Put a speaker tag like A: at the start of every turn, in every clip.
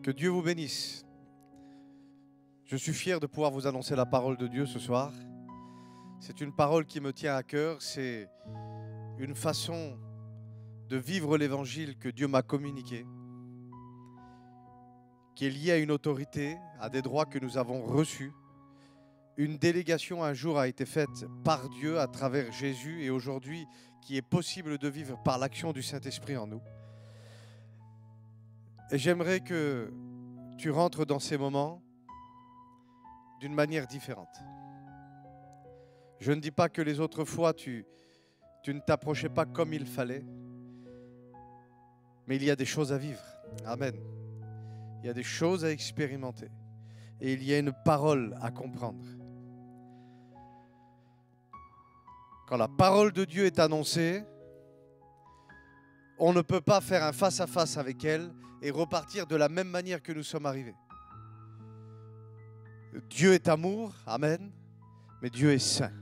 A: Que Dieu vous bénisse. Je suis fier de pouvoir vous annoncer la parole de Dieu ce soir. C'est une parole qui me tient à cœur. C'est une façon de vivre l'évangile que Dieu m'a communiqué, qui est liée à une autorité, à des droits que nous avons reçus. Une délégation un jour a été faite par Dieu à travers Jésus et aujourd'hui qui est possible de vivre par l'action du Saint-Esprit en nous. Et j'aimerais que tu rentres dans ces moments d'une manière différente. Je ne dis pas que les autres fois tu ne t'approchais pas comme il fallait, mais il y a des choses à vivre. Amen. Il y a des choses à expérimenter et il y a une parole à comprendre. Quand la parole de Dieu est annoncée, on ne peut pas faire un face-à-face avec elle et repartir de la même manière que nous sommes arrivés. Dieu est amour, amen, mais Dieu est saint.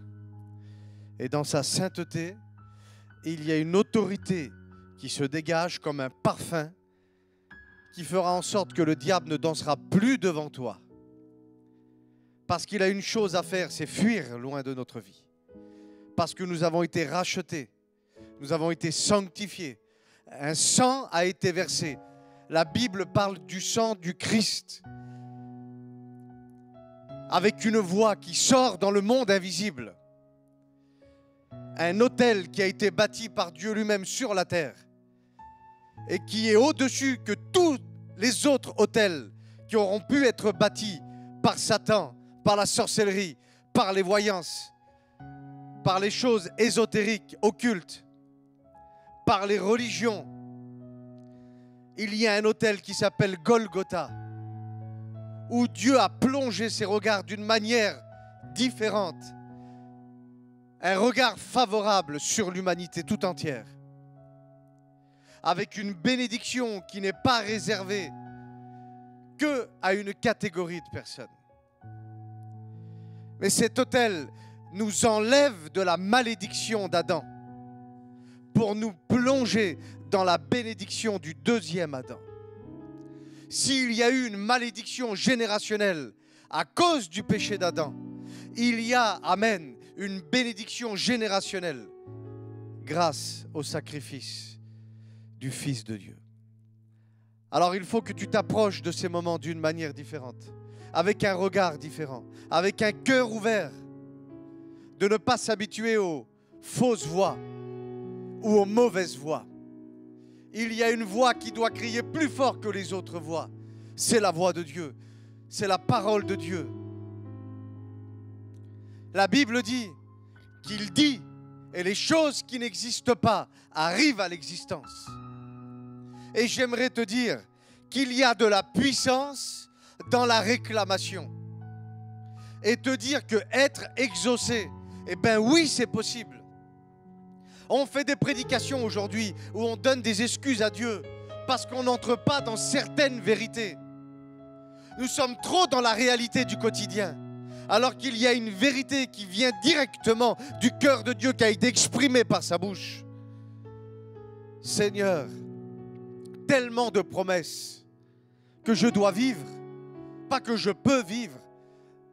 A: Et dans sa sainteté, il y a une autorité qui se dégage comme un parfum qui fera en sorte que le diable ne dansera plus devant toi. Parce qu'il a une chose à faire, c'est fuir loin de notre vie. Parce que nous avons été rachetés, nous avons été sanctifiés. Un sang a été versé. La Bible parle du sang du Christ. Avec une voix qui sort dans le monde invisible. Un autel qui a été bâti par Dieu lui-même sur la terre. Et qui est au-dessus que tous les autres autels qui auront pu être bâtis par Satan, par la sorcellerie, par les voyances, par les choses ésotériques, occultes, par les religions. Il y a un autel qui s'appelle Golgotha, où Dieu a plongé ses regards d'une manière différente. Un regard favorable sur l'humanité tout entière. Avec une bénédiction qui n'est pas réservée qu'à une catégorie de personnes. Mais cet autel nous enlève de la malédiction d'Adam pour nous plonger dans la bénédiction du deuxième Adam. S'il y a eu une malédiction générationnelle à cause du péché d'Adam, il y a, amen, une bénédiction générationnelle grâce au sacrifice du Fils de Dieu. Alors il faut que tu t'approches de ces moments d'une manière différente, avec un regard différent, avec un cœur ouvert, de ne pas s'habituer aux fausses voix ou aux mauvaises voix. Il y a une voix qui doit crier plus fort que les autres voix. C'est la voix de Dieu. C'est la parole de Dieu. La Bible dit qu'il dit et les choses qui n'existent pas arrivent à l'existence. Et j'aimerais te dire qu'il y a de la puissance dans la réclamation. Et te dire que être exaucé, eh bien oui, c'est possible. On fait des prédications aujourd'hui où on donne des excuses à Dieu parce qu'on n'entre pas dans certaines vérités. Nous sommes trop dans la réalité du quotidien, alors qu'il y a une vérité qui vient directement du cœur de Dieu qui a été exprimée par sa bouche. Seigneur, tellement de promesses que je dois vivre, pas que je peux vivre,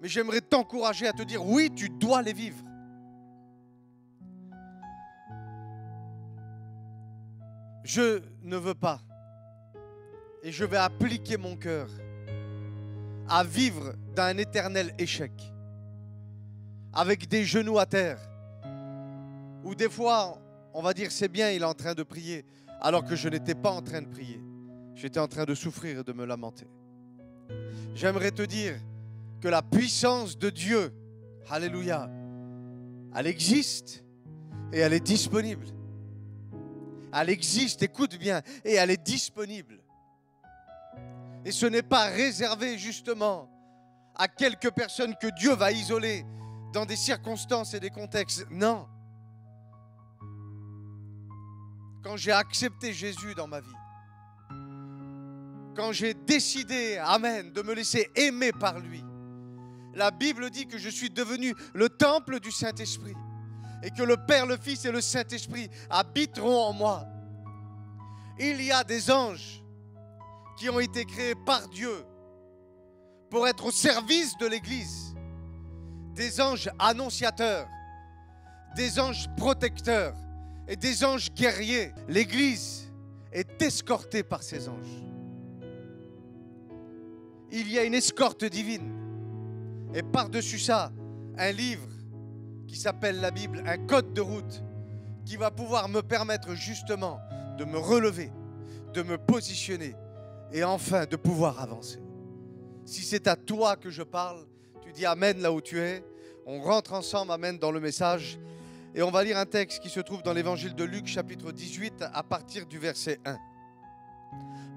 A: mais j'aimerais t'encourager à te dire oui, tu dois les vivre. Je ne veux pas, et je vais appliquer mon cœur à vivre d'un éternel échec, avec des genoux à terre, où des fois, on va dire c'est bien, il est en train de prier, alors que je n'étais pas en train de prier. J'étais en train de souffrir et de me lamenter. J'aimerais te dire que la puissance de Dieu, alléluia, elle existe et elle est disponible. Elle existe, écoute bien, et elle est disponible. Et ce n'est pas réservé justement à quelques personnes que Dieu va isoler dans des circonstances et des contextes. Non. Quand j'ai accepté Jésus dans ma vie, quand j'ai décidé, amen, de me laisser aimer par lui, la Bible dit que je suis devenu le temple du Saint-Esprit. Et que le Père, le Fils et le Saint-Esprit habiteront en moi. Il y a des anges qui ont été créés par Dieu pour être au service de l'Église. Des anges annonciateurs, des anges protecteurs et des anges guerriers. L'Église est escortée par ces anges. Il y a une escorte divine. Et par-dessus ça, un livre qui s'appelle la Bible, un code de route qui va pouvoir me permettre justement de me relever, de me positionner et enfin de pouvoir avancer. Si c'est à toi que je parle, tu dis Amen là où tu es. On rentre ensemble, Amen, dans le message. Et on va lire un texte qui se trouve dans l'évangile de Luc, chapitre 18, à partir du verset 1.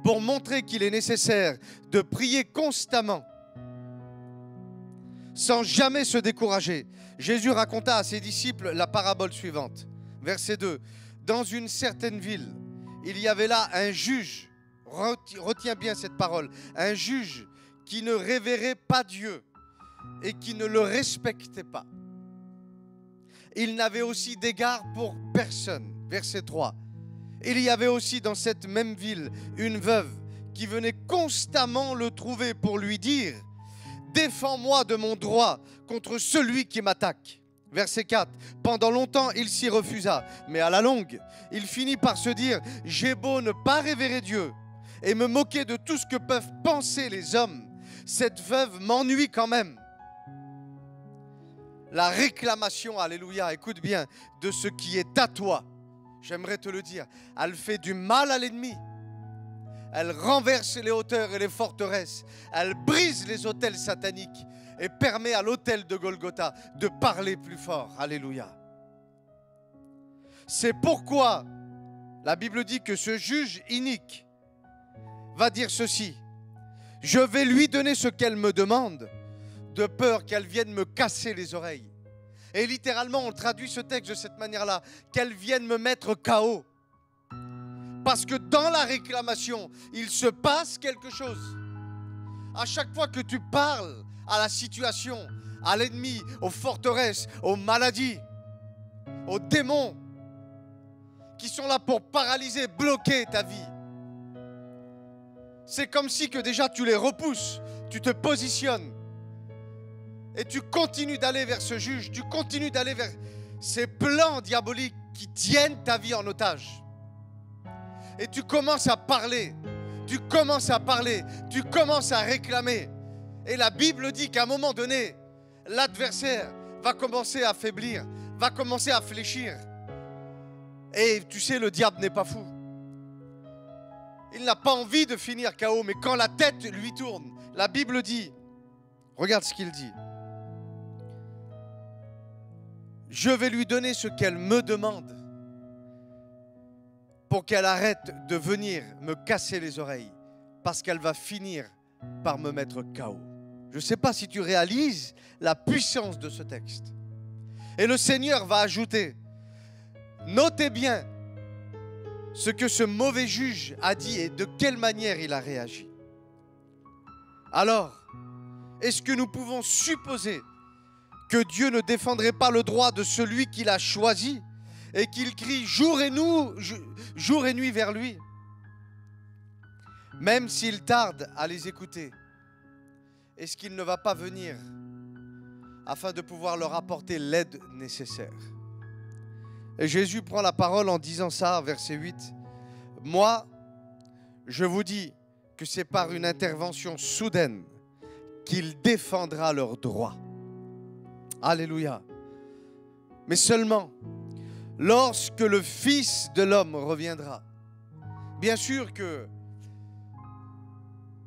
A: Pour montrer qu'il est nécessaire de prier constamment, sans jamais se décourager, Jésus raconta à ses disciples la parabole suivante. Verset 2. Dans une certaine ville, il y avait là un juge, retiens bien cette parole, un juge qui ne révérait pas Dieu et qui ne le respectait pas. Il n'avait aussi d'égard pour personne. Verset 3. Il y avait aussi dans cette même ville une veuve qui venait constamment le trouver pour lui dire « Défends-moi de mon droit contre celui qui m'attaque ». Verset 4. Pendant longtemps, il s'y refusa, mais à la longue, il finit par se dire « J'ai beau ne pas révérer Dieu et me moquer de tout ce que peuvent penser les hommes, cette veuve m'ennuie quand même. » La réclamation, alléluia, écoute bien, de ce qui est à toi, j'aimerais te le dire, elle fait du mal à l'ennemi. Elle renverse les hauteurs et les forteresses. Elle brise les autels sataniques et permet à l'autel de Golgotha de parler plus fort. Alléluia. C'est pourquoi la Bible dit que ce juge inique va dire ceci. Je vais lui donner ce qu'elle me demande, de peur qu'elle vienne me casser les oreilles. Et littéralement, on traduit ce texte de cette manière-là, qu'elle vienne me mettre KO. Parce que dans la réclamation, il se passe quelque chose. À chaque fois que tu parles à la situation, à l'ennemi, aux forteresses, aux maladies, aux démons qui sont là pour paralyser, bloquer ta vie, c'est comme si que déjà tu les repousses, tu te positionnes et tu continues d'aller vers ce juge, tu continues d'aller vers ces plans diaboliques qui tiennent ta vie en otage. Et tu commences à parler, tu commences à parler, tu commences à réclamer. Et la Bible dit qu'à un moment donné, l'adversaire va commencer à faiblir, va commencer à fléchir. Et tu sais, le diable n'est pas fou. Il n'a pas envie de finir KO, mais quand la tête lui tourne, la Bible dit, regarde ce qu'il dit. Je vais lui donner ce qu'elle me demande pour qu'elle arrête de venir me casser les oreilles parce qu'elle va finir par me mettre KO. Je ne sais pas si tu réalises la puissance de ce texte. Et le Seigneur va ajouter, notez bien ce que ce mauvais juge a dit et de quelle manière il a réagi. Alors, est-ce que nous pouvons supposer que Dieu ne défendrait pas le droit de celui qu'il a choisi et qu'il crie jour et nuit vers lui, même s'il tarde à les écouter? Est-ce qu'il ne va pas venir afin de pouvoir leur apporter l'aide nécessaire? Et Jésus prend la parole en disant ça, verset 8. Moi, je vous dis que c'est par une intervention soudaine qu'il défendra leurs droits. Alléluia. Mais seulement lorsque le Fils de l'homme reviendra. Bien sûr que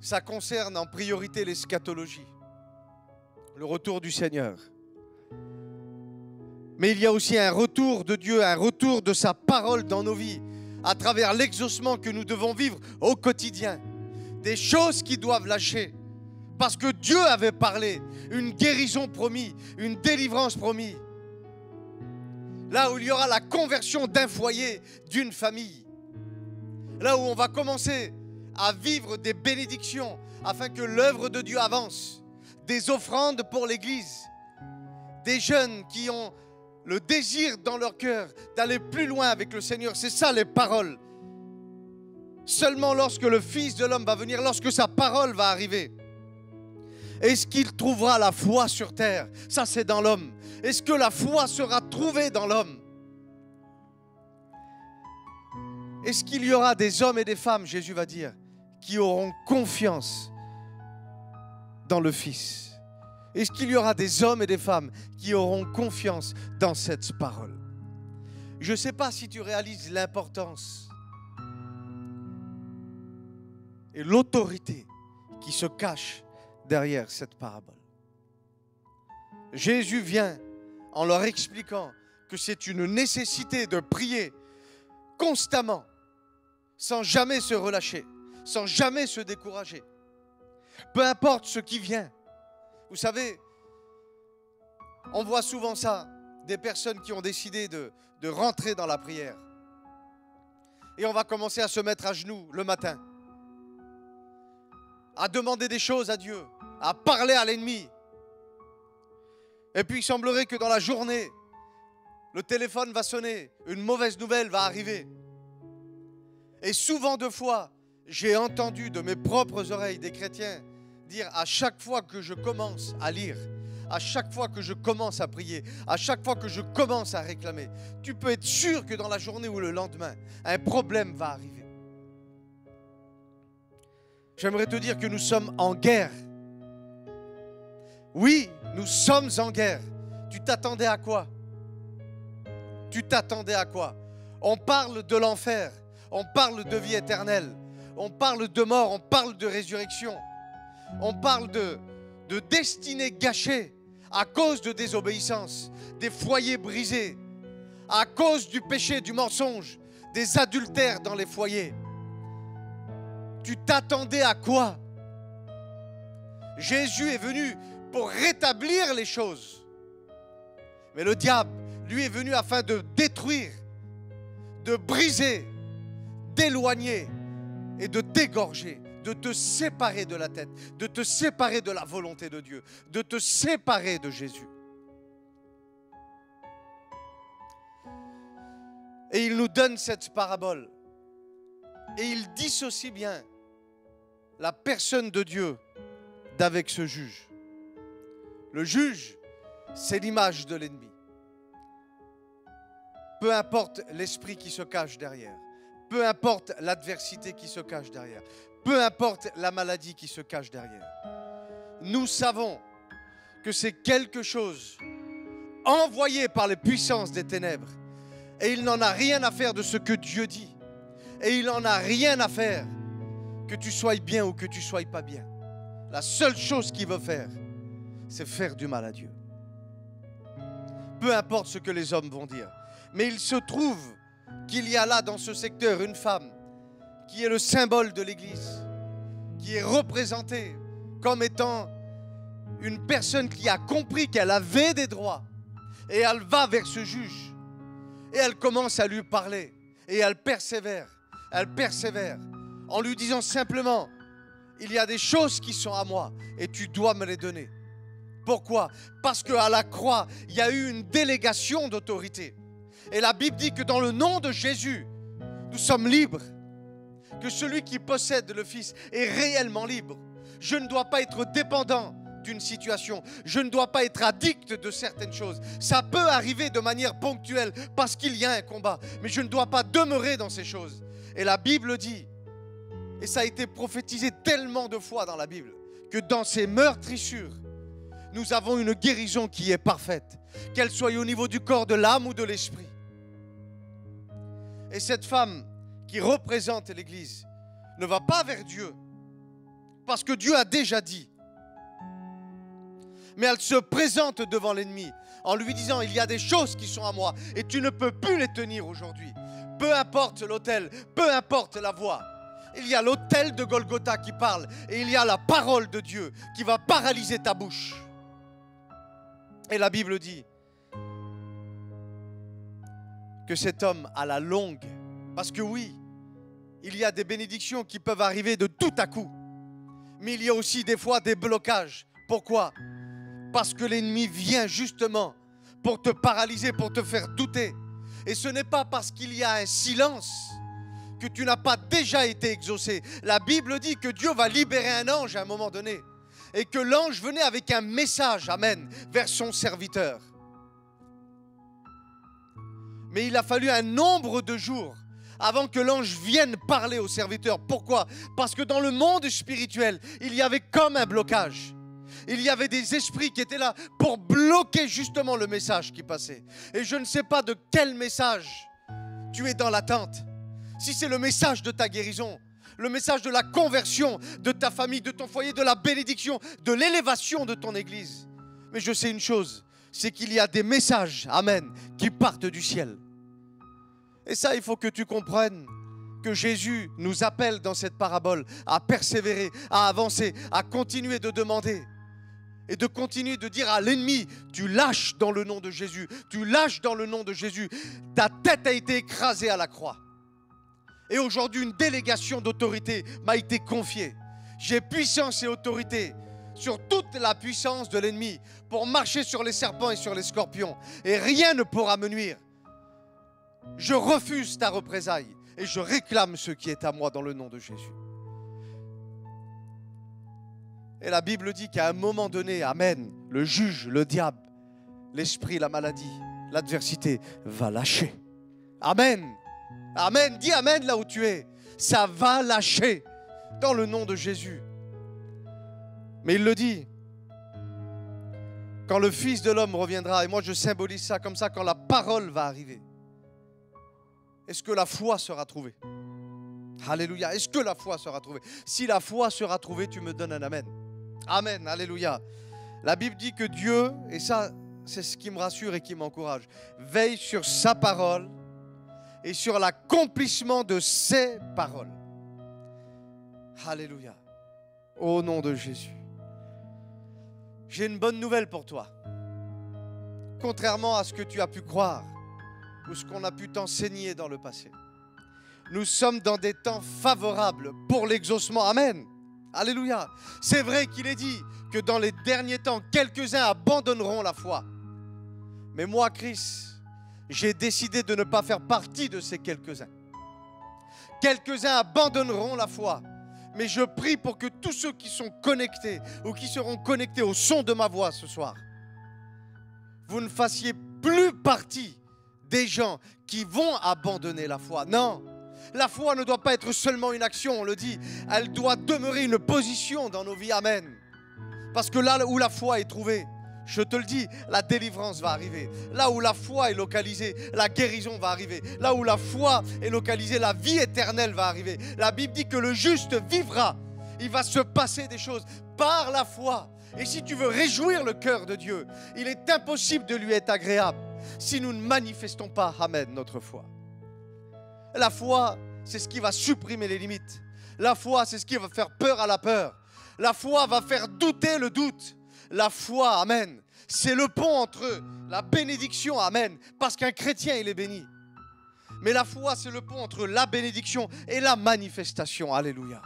A: ça concerne en priorité l'eschatologie, le retour du Seigneur. Mais il y a aussi un retour de Dieu, un retour de sa parole dans nos vies, à travers l'exaucement que nous devons vivre au quotidien. Des choses qui doivent lâcher, parce que Dieu avait parlé, une guérison promise, une délivrance promise. Là où il y aura la conversion d'un foyer, d'une famille. Là où on va commencer à vivre des bénédictions afin que l'œuvre de Dieu avance. Des offrandes pour l'Église. Des jeunes qui ont le désir dans leur cœur d'aller plus loin avec le Seigneur. C'est ça les paroles Seulement lorsque le Fils de l'homme va venir, lorsque sa parole va arriver, est-ce qu'il trouvera la foi sur terre? Ça, c'est dans l'homme. Est-ce que la foi sera trouvée dans l'homme? Est-ce qu'il y aura des hommes et des femmes, Jésus va dire, qui auront confiance dans le Fils? Est-ce qu'il y aura des hommes et des femmes qui auront confiance dans cette parole? Je ne sais pas si tu réalises l'importance et l'autorité qui se cache derrière cette parabole. Jésus vient en leur expliquant que c'est une nécessité de prier constamment, sans jamais se relâcher, sans jamais se décourager. Peu importe ce qui vient. Vous savez, on voit souvent ça, des personnes qui ont décidé de rentrer dans la prière. Et on va commencer à se mettre à genoux le matin, à demander des choses à Dieu, à parler à l'ennemi. Et puis il semblerait que dans la journée, le téléphone va sonner, une mauvaise nouvelle va arriver. Et souvent de fois, j'ai entendu de mes propres oreilles des chrétiens dire à chaque fois que je commence à lire, à chaque fois que je commence à prier, à chaque fois que je commence à réclamer, tu peux être sûr que dans la journée ou le lendemain, un problème va arriver. J'aimerais te dire que nous sommes en guerre. Oui, nous sommes en guerre. Tu t'attendais à quoi? Tu t'attendais à quoi? On parle de l'enfer, on parle de vie éternelle, on parle de mort, on parle de résurrection, on parle de destinée gâchée à cause de désobéissance, des foyers brisés, à cause du péché, du mensonge, des adultères dans les foyers. Tu t'attendais à quoi? Jésus est venu pour rétablir les choses. Mais le diable, lui, est venu afin de détruire, de briser, d'éloigner et de t'égorger, de te séparer de la tête, de te séparer de la volonté de Dieu, de te séparer de Jésus. Et il nous donne cette parabole. Et il dissocie bien la personne de Dieu d'avec ce juge. Le juge, c'est l'image de l'ennemi. Peu importe l'esprit qui se cache derrière, peu importe l'adversité qui se cache derrière, peu importe la maladie qui se cache derrière, nous savons que c'est quelque chose envoyé par les puissances des ténèbres et il n'en a rien à faire de ce que Dieu dit et il n'en a rien à faire que tu sois bien ou que tu sois pas bien. La seule chose qu'il veut faire, c'est faire du mal à Dieu. Peu importe ce que les hommes vont dire. Mais il se trouve qu'il y a là dans ce secteur une femme qui est le symbole de l'Église, qui est représentée comme étant une personne qui a compris qu'elle avait des droits. Et elle va vers ce juge et elle commence à lui parler et elle persévère en lui disant simplement: il y a des choses qui sont à moi et tu dois me les donner. Pourquoi? Parce qu'à la croix, il y a eu une délégation d'autorité. Et la Bible dit que dans le nom de Jésus, nous sommes libres. Que celui qui possède le Fils est réellement libre. Je ne dois pas être dépendant d'une situation. Je ne dois pas être addict de certaines choses. Ça peut arriver de manière ponctuelle parce qu'il y a un combat. Mais je ne dois pas demeurer dans ces choses. Et la Bible dit, et ça a été prophétisé tellement de fois dans la Bible, que dans ces meurtrissures, nous avons une guérison qui est parfaite, qu'elle soit au niveau du corps, de l'âme ou de l'esprit. Et cette femme qui représente l'Église ne va pas vers Dieu, parce que Dieu a déjà dit. Mais elle se présente devant l'ennemi en lui disant: il y a des choses qui sont à moi et tu ne peux plus les tenir aujourd'hui. Peu importe l'autel, peu importe la voix. Il y a l'autel de Golgotha qui parle et il y a la parole de Dieu qui va paralyser ta bouche. Et la Bible dit que cet homme à la longue, parce que oui, il y a des bénédictions qui peuvent arriver de tout à coup, mais il y a aussi des fois des blocages. Pourquoi? Parce que l'ennemi vient justement pour te paralyser, pour te faire douter. Et ce n'est pas parce qu'il y a un silence que tu n'as pas déjà été exaucé. La Bible dit que Dieu va libérer un ange à un moment donné. Et que l'ange venait avec un message, amen, vers son serviteur. Mais il a fallu un nombre de jours avant que l'ange vienne parler au serviteur. Pourquoi? Parce que dans le monde spirituel, il y avait comme un blocage. Il y avait des esprits qui étaient là pour bloquer justement le message qui passait. Et je ne sais pas de quel message tu es dans l'attente. Si c'est le message de ta guérison, le message de la conversion de ta famille, de ton foyer, de la bénédiction, de l'élévation de ton église. Mais je sais une chose, c'est qu'il y a des messages, amen, qui partent du ciel. Et ça, il faut que tu comprennes que Jésus nous appelle dans cette parabole à persévérer, à avancer, à continuer de demander. Et de continuer de dire à l'ennemi, tu lâches dans le nom de Jésus, tu lâches dans le nom de Jésus. Ta tête a été écrasée à la croix. Et aujourd'hui, une délégation d'autorité m'a été confiée. J'ai puissance et autorité sur toute la puissance de l'ennemi pour marcher sur les serpents et sur les scorpions. Et rien ne pourra me nuire. Je refuse ta représaille et je réclame ce qui est à moi dans le nom de Jésus. Et la Bible dit qu'à un moment donné, amen, le juge, le diable, l'esprit, la maladie, l'adversité va lâcher. Amen. Amen. Dis amen là où tu es. Ça va lâcher dans le nom de Jésus. Mais il le dit. Quand le Fils de l'homme reviendra, et moi je symbolise ça comme ça, quand la parole va arriver, est-ce que la foi sera trouvée? Alléluia. Est-ce que la foi sera trouvée? Si la foi sera trouvée, tu me donnes un amen. Amen. Alléluia. La Bible dit que Dieu, et ça c'est ce qui me rassure et qui m'encourage, veille sur sa parole et sur l'accomplissement de ses paroles. Alléluia. Au nom de Jésus. J'ai une bonne nouvelle pour toi. Contrairement à ce que tu as pu croire ou ce qu'on a pu t'enseigner dans le passé, nous sommes dans des temps favorables pour l'exaucement. Amen. Alléluia. C'est vrai qu'il est dit que dans les derniers temps, quelques-uns abandonneront la foi. Mais moi, Chris, j'ai décidé de ne pas faire partie de ces quelques-uns. Quelques-uns abandonneront la foi. Mais je prie pour que tous ceux qui sont connectés ou qui seront connectés au son de ma voix ce soir, vous ne fassiez plus partie des gens qui vont abandonner la foi. Non, la foi ne doit pas être seulement une action, on le dit. Elle doit demeurer une position dans nos vies. Amen. Parce que là où la foi est trouvée, je te le dis, la délivrance va arriver. Là où la foi est localisée, la guérison va arriver. Là où la foi est localisée, la vie éternelle va arriver. La Bible dit que le juste vivra. Il va se passer des choses par la foi. Et si tu veux réjouir le cœur de Dieu, il est impossible de lui être agréable si nous ne manifestons pas, amen, notre foi. La foi, c'est ce qui va supprimer les limites. La foi, c'est ce qui va faire peur à la peur. La foi va faire douter le doute. La foi, amen, c'est le pont entre la bénédiction, amen, parce qu'un chrétien, il est béni. Mais la foi, c'est le pont entre la bénédiction et la manifestation, alléluia.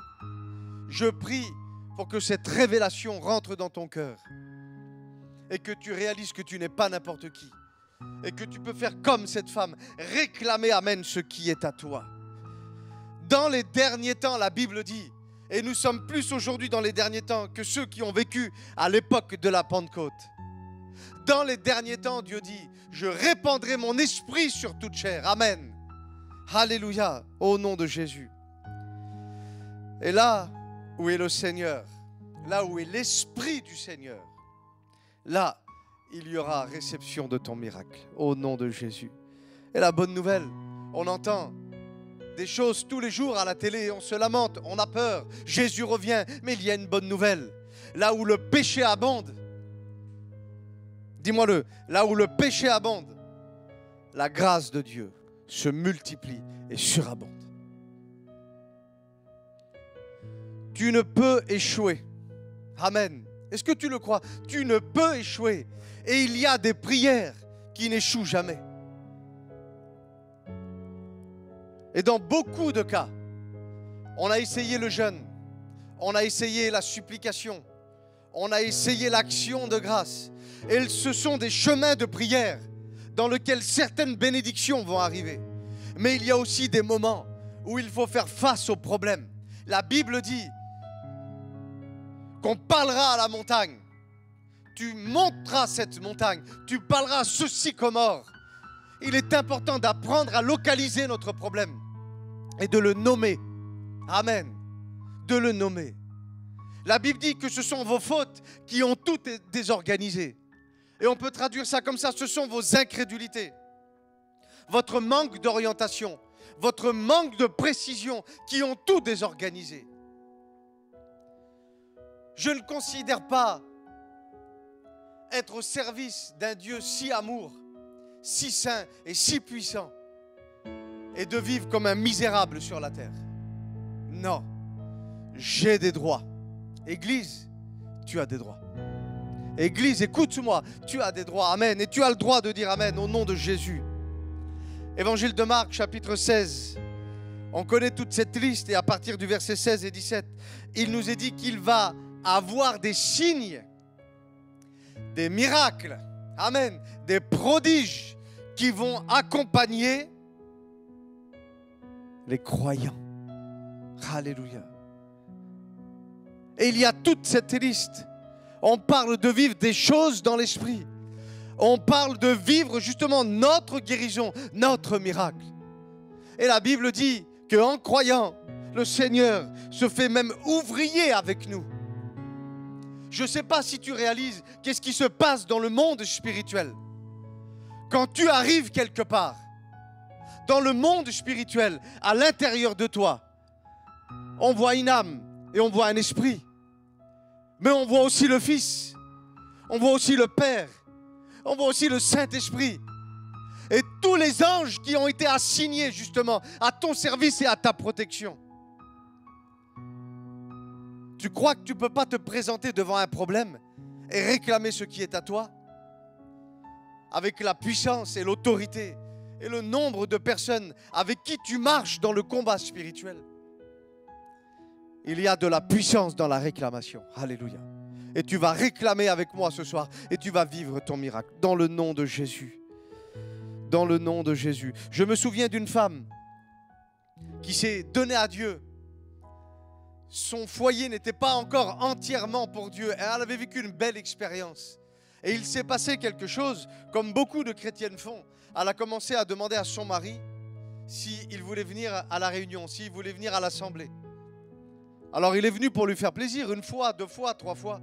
A: Je prie pour que cette révélation rentre dans ton cœur et que tu réalises que tu n'es pas n'importe qui et que tu peux faire comme cette femme, réclamer, amen, ce qui est à toi. Dans les derniers temps, la Bible dit, et nous sommes plus aujourd'hui dans les derniers temps que ceux qui ont vécu à l'époque de la Pentecôte. Dans les derniers temps, Dieu dit, je répandrai mon esprit sur toute chair. Amen. Alléluia, au nom de Jésus. Et là où est le Seigneur, là où est l'Esprit du Seigneur, là, il y aura réception de ton miracle, au nom de Jésus. Et la bonne nouvelle, on entend des choses tous les jours à la télé, on se lamente, on a peur, Jésus revient, mais il y a une bonne nouvelle. Là où le péché abonde, dis-moi-le, là où le péché abonde, la grâce de Dieu se multiplie et surabonde. Tu ne peux échouer. Amen. Est-ce que tu le crois? Tu ne peux échouer. Et il y a des prières qui n'échouent jamais. Et dans beaucoup de cas, on a essayé le jeûne, on a essayé la supplication, on a essayé l'action de grâce. Et ce sont des chemins de prière dans lesquels certaines bénédictions vont arriver. Mais il y a aussi des moments où il faut faire face aux problèmes. La Bible dit qu'on parlera à la montagne. Tu monteras cette montagne. Tu parleras à ce sycomore. Il est important d'apprendre à localiser notre problème et de le nommer. Amen. De le nommer. La Bible dit que ce sont vos fautes qui ont tout désorganisé. Et on peut traduire ça comme ça, ce sont vos incrédulités. Votre manque d'orientation, votre manque de précision qui ont tout désorganisé. Je ne considère pas être au service d'un Dieu si amour, si saint et si puissant et de vivre comme un misérable sur la terre. Non, j'ai des droits. Église, tu as des droits. Église, écoute-moi, tu as des droits, amen. Et tu as le droit de dire amen au nom de Jésus. Évangile de Marc, chapitre 16. On connaît toute cette liste et à partir du verset 16 et 17, il nous est dit qu'il va avoir des signes, des miracles, amen, des prodiges qui vont accompagner les croyants. Alléluia. Et il y a toute cette liste. On parle de vivre des choses dans l'esprit. On parle de vivre justement notre guérison, notre miracle. Et la Bible dit qu'en croyant, le Seigneur se fait même ouvrier avec nous. Je ne sais pas si tu réalises qu'est-ce qui se passe dans le monde spirituel. Quand tu arrives quelque part, dans le monde spirituel, à l'intérieur de toi, on voit une âme et on voit un esprit. Mais on voit aussi le Fils, on voit aussi le Père, on voit aussi le Saint-Esprit. Et tous les anges qui ont été assignés justement à ton service et à ta protection. Tu crois que tu ne peux pas te présenter devant un problème et réclamer ce qui est à toi? Avec la puissance et l'autorité et le nombre de personnes avec qui tu marches dans le combat spirituel. Il y a de la puissance dans la réclamation. Alléluia. Et tu vas réclamer avec moi ce soir et tu vas vivre ton miracle dans le nom de Jésus. Dans le nom de Jésus. Je me souviens d'une femme qui s'est donnée à Dieu. Son foyer n'était pas encore entièrement pour Dieu. Elle avait vécu une belle expérience. Et il s'est passé quelque chose, comme beaucoup de chrétiennes font. Elle a commencé à demander à son mari s'il voulait venir à la réunion, s'il voulait venir à l'assemblée. Alors il est venu pour lui faire plaisir, une fois, deux fois, trois fois.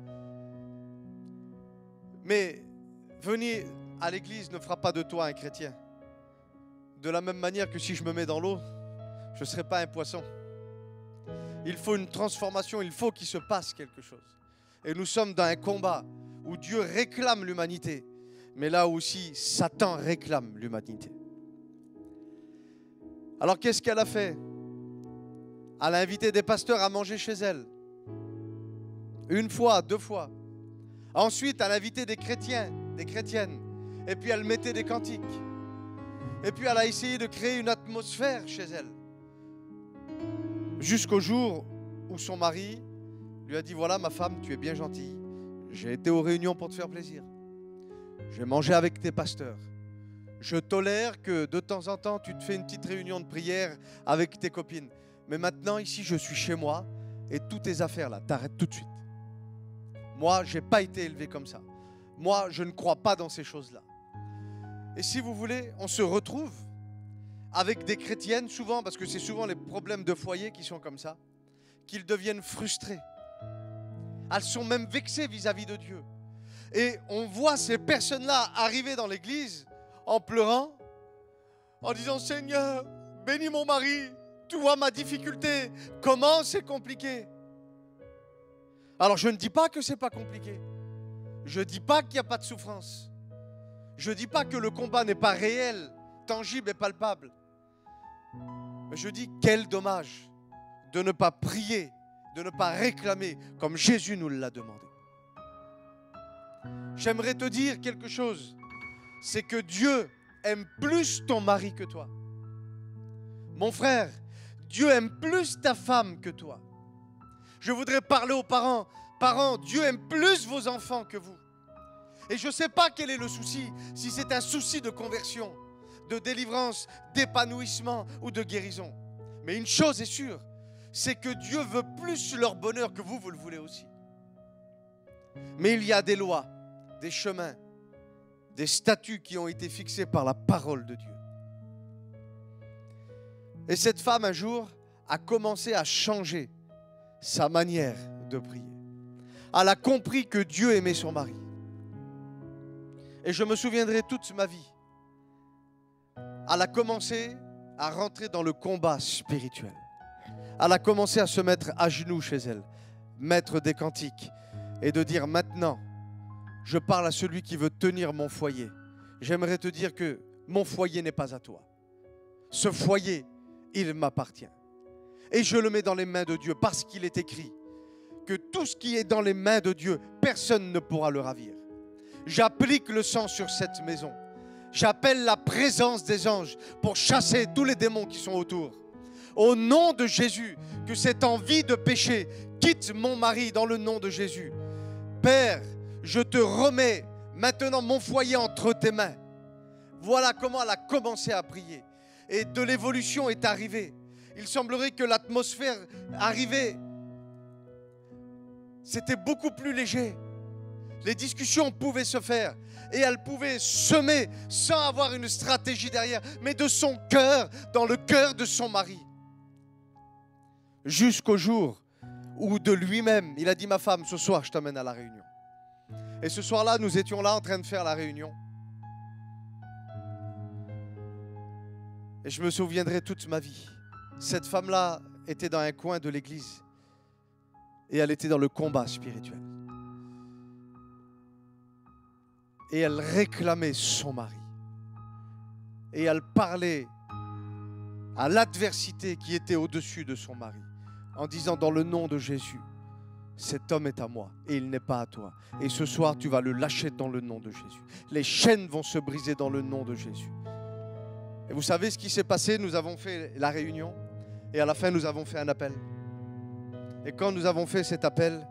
A: Mais venir à l'église ne fera pas de toi un chrétien. De la même manière que si je me mets dans l'eau, je ne serai pas un poisson. Il faut une transformation, il faut qu'il se passe quelque chose. Et nous sommes dans un combat où Dieu réclame l'humanité, mais là aussi Satan réclame l'humanité. Alors qu'est-ce qu'elle a fait? Elle a invité des pasteurs à manger chez elle. Une fois, deux fois. Ensuite, elle a invité des chrétiens, des chrétiennes. Et puis elle mettait des cantiques. Et puis elle a essayé de créer une atmosphère chez elle. Jusqu'au jour où son mari lui a dit, voilà ma femme, tu es bien gentille. J'ai été aux réunions pour te faire plaisir. J'ai mangé avec tes pasteurs. Je tolère que de temps en temps, tu te fais une petite réunion de prière avec tes copines. Mais maintenant, ici, je suis chez moi et toutes tes affaires là, t'arrêtes tout de suite. Moi, je n'ai pas été élevé comme ça. Moi, je ne crois pas dans ces choses-là. Et si vous voulez, on se retrouve avec des chrétiennes, souvent, parce que c'est souvent les problèmes de foyer qui sont comme ça, qu'ils deviennent frustrés. Elles sont même vexées vis-à-vis de Dieu. Et on voit ces personnes-là arriver dans l'église en pleurant, en disant « Seigneur, bénis mon mari, tu vois ma difficulté, comment c'est compliqué ?» Alors je ne dis pas que ce n'est pas compliqué. Je ne dis pas qu'il n'y a pas de souffrance. Je ne dis pas que le combat n'est pas réel, tangible et palpable. Mais je dis quel dommage de ne pas prier, de ne pas réclamer comme Jésus nous l'a demandé. J'aimerais te dire quelque chose, c'est que Dieu aime plus ton mari que toi. Mon frère, Dieu aime plus ta femme que toi. Je voudrais parler aux parents. Parents, Dieu aime plus vos enfants que vous. Et je ne sais pas quel est le souci, si c'est un souci de conversion, de délivrance, d'épanouissement ou de guérison. Mais une chose est sûre, c'est que Dieu veut plus leur bonheur que vous le voulez aussi. Mais il y a des lois, des chemins, des statuts qui ont été fixés par la parole de Dieu. Et cette femme, un jour, a commencé à changer sa manière de prier. Elle a compris que Dieu aimait son mari. Et je me souviendrai toute ma vie. Elle a commencé à rentrer dans le combat spirituel. Elle a commencé à se mettre à genoux chez elle, mettre des cantiques et de dire maintenant, je parle à celui qui veut tenir mon foyer. J'aimerais te dire que mon foyer n'est pas à toi. Ce foyer, il m'appartient. Et je le mets dans les mains de Dieu parce qu'il est écrit que tout ce qui est dans les mains de Dieu, personne ne pourra le ravir. J'applique le sang sur cette maison. J'appelle la présence des anges pour chasser tous les démons qui sont autour. Au nom de Jésus, que cette envie de péché quitte mon mari dans le nom de Jésus. Père, je te remets maintenant mon foyer entre tes mains. Voilà comment elle a commencé à prier. Et de l'évolution est arrivée. Il semblerait que l'atmosphère arrivait. C'était beaucoup plus léger. Les discussions pouvaient se faire. Et elle pouvait semer sans avoir une stratégie derrière, mais de son cœur, dans le cœur de son mari. Jusqu'au jour où de lui-même, il a dit, ma femme, ce soir, je t'emmène à la réunion. Et ce soir-là, nous étions là en train de faire la réunion. Et je me souviendrai toute ma vie. Cette femme-là était dans un coin de l'église. Et elle était dans le combat spirituel. Et elle réclamait son mari. Et elle parlait à l'adversité qui était au-dessus de son mari. En disant, dans le nom de Jésus, cet homme est à moi et il n'est pas à toi. Et ce soir, tu vas le lâcher dans le nom de Jésus. Les chaînes vont se briser dans le nom de Jésus. Et vous savez ce qui s'est passé? Nous avons fait la réunion et à la fin, nous avons fait un appel. Et quand nous avons fait cet appel,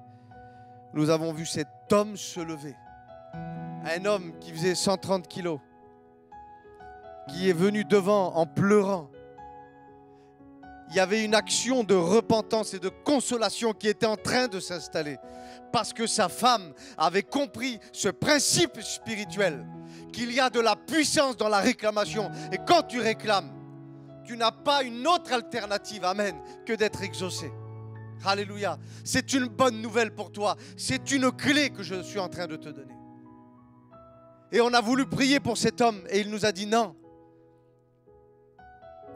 A: nous avons vu cet homme se lever. Un homme qui faisait 130 kilos, qui est venu devant en pleurant. Il y avait une action de repentance et de consolation qui était en train de s'installer. Parce que sa femme avait compris ce principe spirituel, qu'il y a de la puissance dans la réclamation. Et quand tu réclames, tu n'as pas une autre alternative, amen, que d'être exaucé. Alléluia. C'est une bonne nouvelle pour toi. C'est une clé que je suis en train de te donner. Et on a voulu prier pour cet homme et il nous a dit non.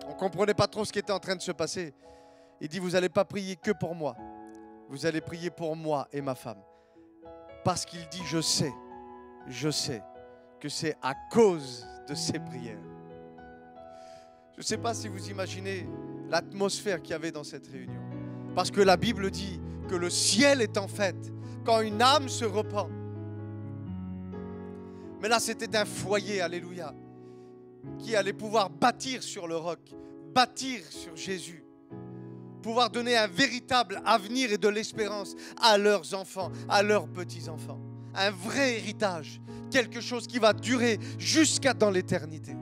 A: On ne comprenait pas trop ce qui était en train de se passer. Il dit, vous n'allez pas prier que pour moi. Vous allez prier pour moi et ma femme. Parce qu'il dit, je sais que c'est à cause de ces prières. Je ne sais pas si vous imaginez l'atmosphère qu'il y avait dans cette réunion. Parce que la Bible dit que le ciel est en fête quand une âme se repent. Mais là, c'était un foyer, alléluia, qui allait pouvoir bâtir sur le roc, bâtir sur Jésus, pouvoir donner un véritable avenir et de l'espérance à leurs enfants, à leurs petits-enfants. Un vrai héritage, quelque chose qui va durer jusqu'à dans l'éternité.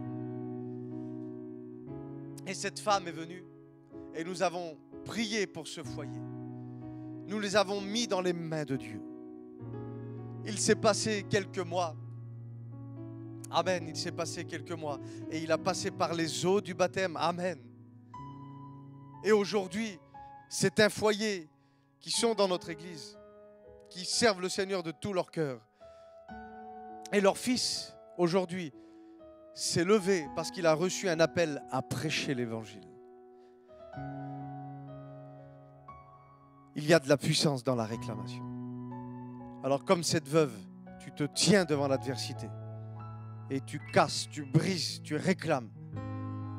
A: Et cette femme est venue et nous avons prié pour ce foyer. Nous les avons mis dans les mains de Dieu. Il s'est passé quelques mois. Amen, il s'est passé quelques mois et il a passé par les eaux du baptême. Amen. Et aujourd'hui, c'est un foyer qui sont dans notre église, qui servent le Seigneur de tout leur cœur. Et leur fils, aujourd'hui, s'est levé parce qu'il a reçu un appel à prêcher l'évangile. Il y a de la puissance dans la réclamation. Alors comme cette veuve, tu te tiens devant l'adversité. Et tu casses, tu brises, tu réclames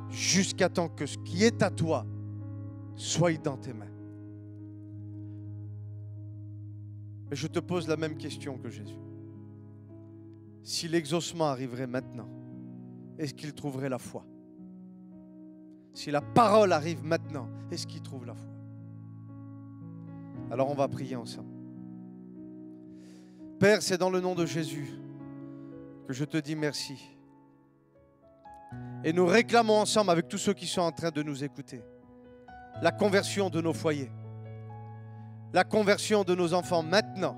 A: jusqu'à temps que ce qui est à toi soit dans tes mains. Mais je te pose la même question que Jésus. Si l'exaucement arriverait maintenant, est-ce qu'il trouverait la foi? Si la parole arrive maintenant, est-ce qu'il trouve la foi? Alors on va prier ensemble. Père, c'est dans le nom de Jésus que je te dis merci. Et nous réclamons ensemble avec tous ceux qui sont en train de nous écouter la conversion de nos foyers, la conversion de nos enfants maintenant,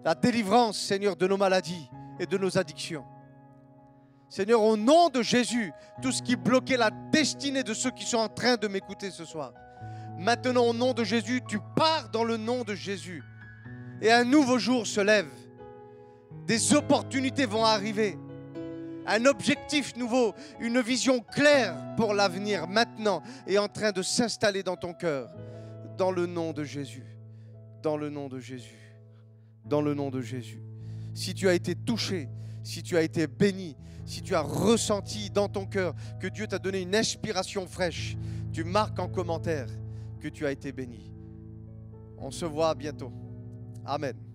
A: la délivrance, Seigneur, de nos maladies et de nos addictions. Seigneur, au nom de Jésus, tout ce qui bloquait la destinée de ceux qui sont en train de m'écouter ce soir, maintenant, au nom de Jésus, tu pars dans le nom de Jésus. Et un nouveau jour se lève. Des opportunités vont arriver. Un objectif nouveau, une vision claire pour l'avenir maintenant est en train de s'installer dans ton cœur. Dans le nom de Jésus. Dans le nom de Jésus. Dans le nom de Jésus. Si tu as été touché, si tu as été béni, si tu as ressenti dans ton cœur que Dieu t'a donné une inspiration fraîche, tu marques en commentaire que tu as été béni. On se voit bientôt. Amen.